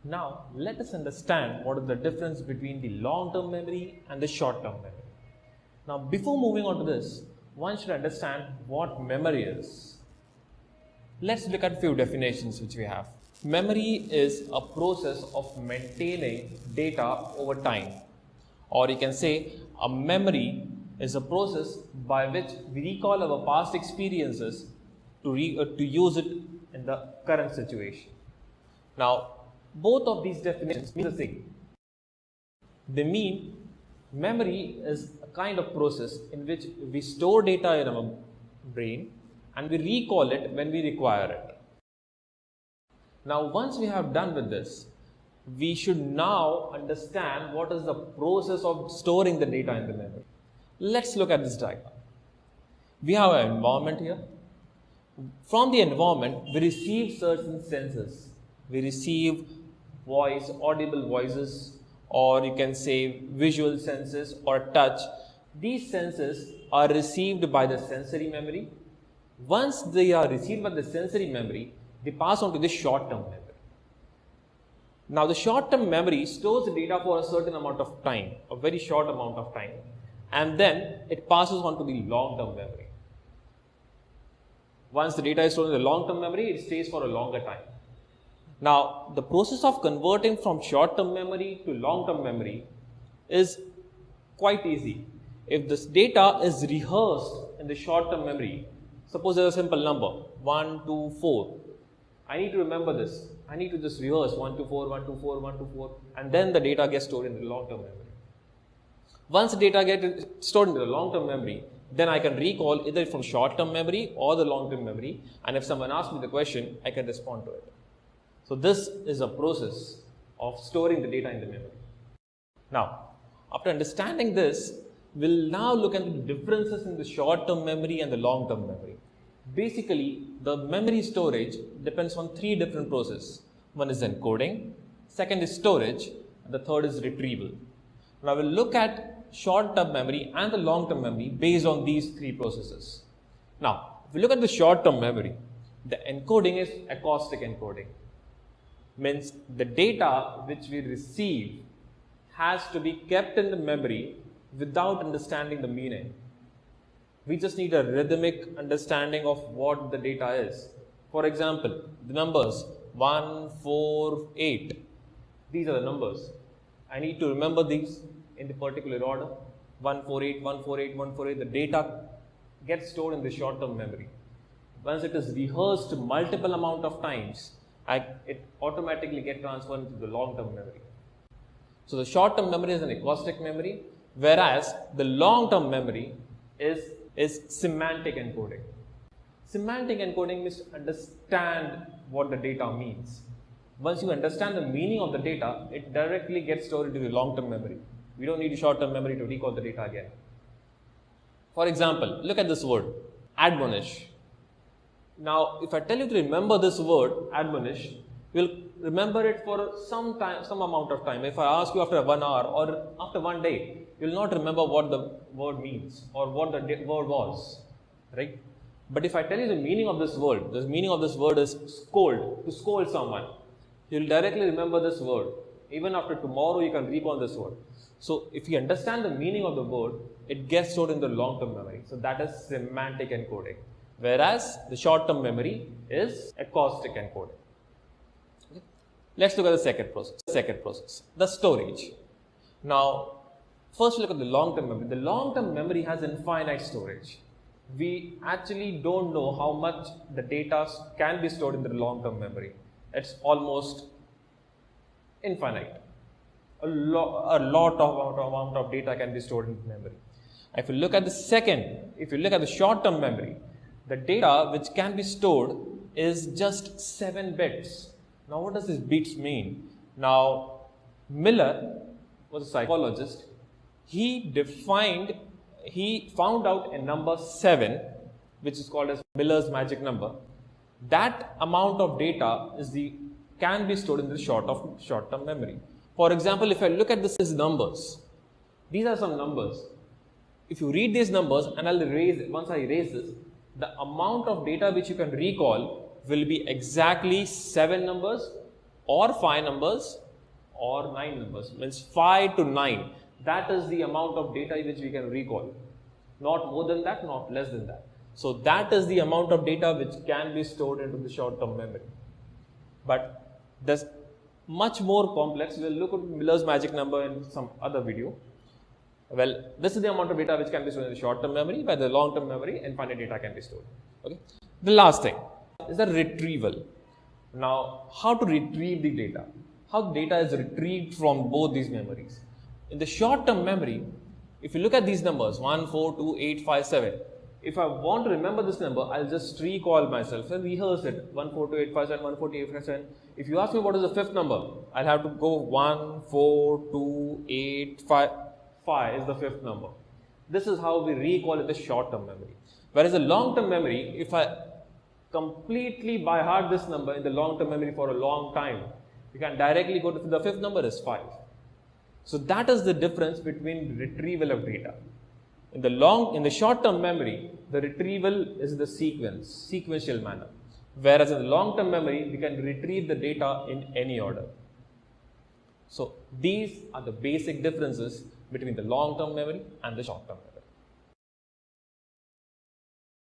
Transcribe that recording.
Now, let us understand what is the difference between the long-term memory and the short-term memory. Now, before moving on to this, one should understand what memory is. Let's look at a few definitions which we have. Memory is a process of maintaining data over time, or you can say a memory is a process by which we recall our past experiences to use it in the current situation. Now, both of these definitions mean the same. They mean memory is a kind of process in which we store data in our brain and we recall it when we require it. Now, once we have done with this, we should now understand what is the process of storing the data in the memory. Let's look at this diagram. We have an environment here. From the environment, we receive certain senses. We receive voice, audible voices, or you can say visual senses or touch. These senses are received by the sensory memory. Once they are received by the sensory memory, they pass on to the short-term memory. Now, the short-term memory stores the data for a certain amount of time, a very short amount of time, and then it passes on to the long-term memory. Once the data is stored in the long-term memory, it stays for a longer time. Now, the process of converting from short-term memory to long-term memory is quite easy. If this data is rehearsed in the short-term memory, suppose there's a simple number, 1, 2, 4. I need to remember this. I need to just rehearse 1, 2, 4, 1, 2, 4, 1, 2, 4, and then the data gets stored in the long-term memory. Once the data gets stored in the long-term memory, then I can recall either from short-term memory or the long-term memory, and if someone asks me the question, I can respond to it. So this is a process of storing the data in the memory. Now, after understanding this, we'll now look at the differences in the short-term memory and the long-term memory. Basically, the memory storage depends on three different processes. One is encoding, second is storage, and the third is retrieval. Now, we'll look at short-term memory and the long-term memory based on these three processes. Now, if we look at the short-term memory, the encoding is acoustic encoding. Means the data which we receive has to be kept in the memory without understanding the meaning. We just need a rhythmic understanding of what the data is. For example, the numbers 1, 4, 8. These are the numbers. I need to remember these in the particular order. 148, 148, 148. The data gets stored in the short-term memory. Once it is rehearsed multiple amount of times, it automatically gets transferred into the long-term memory. So the short-term memory is an acoustic memory, whereas the long-term memory is semantic encoding. Semantic encoding means to understand what the data means. Once you understand the meaning of the data, it directly gets stored into the long-term memory. We don't need a short-term memory to recall the data again. For example, look at this word, admonish. Now, if I tell you to remember this word, admonish, you'll remember it for some time, some amount of time. If I ask you after 1 hour or after 1 day, you'll not remember what the word means or what the word was, right? But if I tell you the meaning of this word is scold, to scold someone, you'll directly remember this word. Even after tomorrow, you can recall this word. So, if you understand the meaning of the word, it gets stored in the long-term memory. So, that is semantic encoding. Whereas, the short-term memory is acoustic encoding. Okay. Let's look at the second process, the storage. Now, first look at the long-term memory. The long-term memory has infinite storage. We actually don't know how much the data can be stored in the long-term memory. It's almost infinite. A lot of amount of data can be stored in memory. If you look at the short-term memory, the data which can be stored is just 7 bits. Now, what does this bits mean? Now, Miller was a psychologist. He found out a number 7, which is called as Miller's magic number. That amount of data can be stored in the short-term memory. For example, if I look at this as numbers, these are some numbers. If you read these numbers, and once I erase this, the amount of data which you can recall will be exactly 7 numbers or 5 numbers or 9 numbers. Means 5 to 9. That is the amount of data which we can recall. Not more than that, not less than that. So that is the amount of data which can be stored into the short-term memory. But there's much more complex. We'll look at Miller's magic number in some other video. Well, this is the amount of data which can be stored in the short-term memory, where the long-term memory and infinite data can be stored. Okay. The last thing is the retrieval. Now, how to retrieve the data? How data is retrieved from both these memories? In the short-term memory, if you look at these numbers 1, 4, 2, 8, 5, 7. If I want to remember this number, I'll just recall myself and rehearse it. 1, 4, 2, 8, 5, 7, 1, 4, 2, 8, 5, 7. If you ask me what is the fifth number, I'll have to go 1, 4, 2, 8, 5. 5 is the fifth number. This is how we recall in the short-term memory. Whereas the long-term memory, if I completely by heart this number in the long-term memory for a long time, you can directly go to the fifth number is 5. So that is the difference between retrieval of data. In the short-term memory, the retrieval is the sequential manner. Whereas in the long-term memory, we can retrieve the data in any order. So these are the basic differences between the long-term memory and the short-term memory.